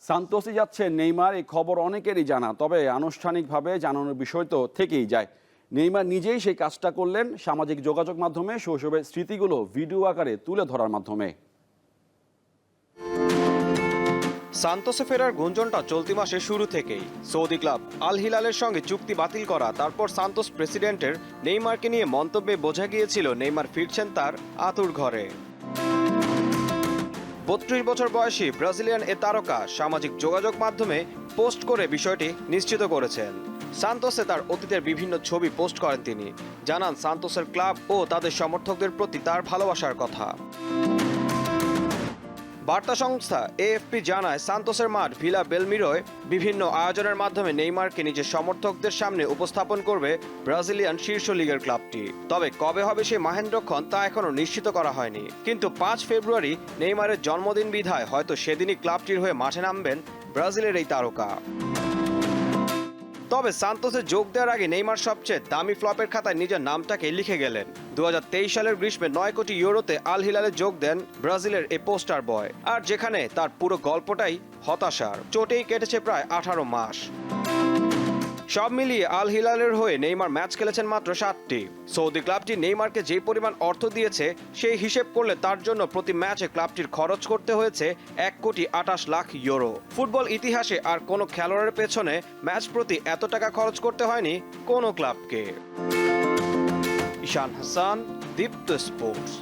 সান্তোসে যাচ্ছে নেইমার, এই খবর অনেকেরই জানা, তবে আনুষ্ঠানিকভাবে জানানোর বিষয় তো থেকেই যায়। নেইমার নিজেই সেই কাজটা করলেন সামাজিক যোগাযোগ মাধ্যমে শৈশবের স্মৃতিগুলো ভিডিও আকারে তুলে ধরার মাধ্যমে। সান্তোসে ফেরার গুঞ্জনটা চলতি মাসের শুরু থেকেই। সৌদি ক্লাব আল হিলালের সঙ্গে চুক্তি বাতিল করা, তারপর সান্তোস প্রেসিডেন্টের নেইমারকে নিয়ে মন্তব্যে বোঝা গিয়েছিল নেইমার ফিরছেন তার আতুর ঘরে। ৩২ বছর বয়সী ব্রাজিলিয়ান এ তারকা সামাজিক যোগাযোগ মাধ্যমে পোস্ট করে বিষয়টি নিশ্চিত করেছেন। সান্তোসে তার অতীতের বিভিন্ন ছবি পোস্ট করেন তিনি, জানান সান্তোসের ক্লাব ও তাদের সমর্থকদের প্রতি তার ভালোবাসার কথা। বার্তা সংস্থা এএফপি জানায়, সান্তোসের মাঠ ভিলা বেলমিরোয় বিভিন্ন আয়োজনের মাধ্যমে নেইমারকে নিজের সমর্থকদের সামনে উপস্থাপন করবে ব্রাজিলিয়ান শীর্ষ লিগের ক্লাবটি। তবে কবে হবে সেই মাহেন্দ্রক্ষণ তা এখনো নিশ্চিত করা হয়নি। কিন্তু ৫ ফেব্রুয়ারি নেইমারের জন্মদিন বিধায় হয়তো সেদিনই ক্লাবটির হয়ে মাঠে নামবেন ব্রাজিলের এই তারকা। তবে সান্তোসে যোগ দেওয়ার আগে নেইমার সবচেয়ে দামি ফ্লপের খাতায় নিজের নামটাকে লিখে গেলেন। ২০২৩ সালের গ্রীষ্মে ৯ কোটি ইউরোতে আল হিলালে যোগ দেন ব্রাজিলের এই পোস্টার বয়, আর যেখানে তার পুরো গল্পটাই হতাশার। চোটেই কেটেছে প্রায় ১৮ মাস। সব মিলিয়ে আল হিলালের হয়ে নেইমার ম্যাচ খেলেছেন মাত্র ৭টি। সৌদি ক্লাবটি নেইমারকে যে পরিমাণ অর্থ দিয়েছে সেই হিসেব করলে তার জন্য প্রতি ম্যাচে ক্লাবটির খরচ করতে হয়েছে ১,২৮,০০,০০০ ইউরো। ফুটবল ইতিহাসে আর কোনো খেলোয়াড়ের পেছনে ম্যাচ প্রতি এত টাকা খরচ করতে হয়নি কোনো ক্লাবকে। ঈশান হাসান, দীপ্ত স্পোর্টস।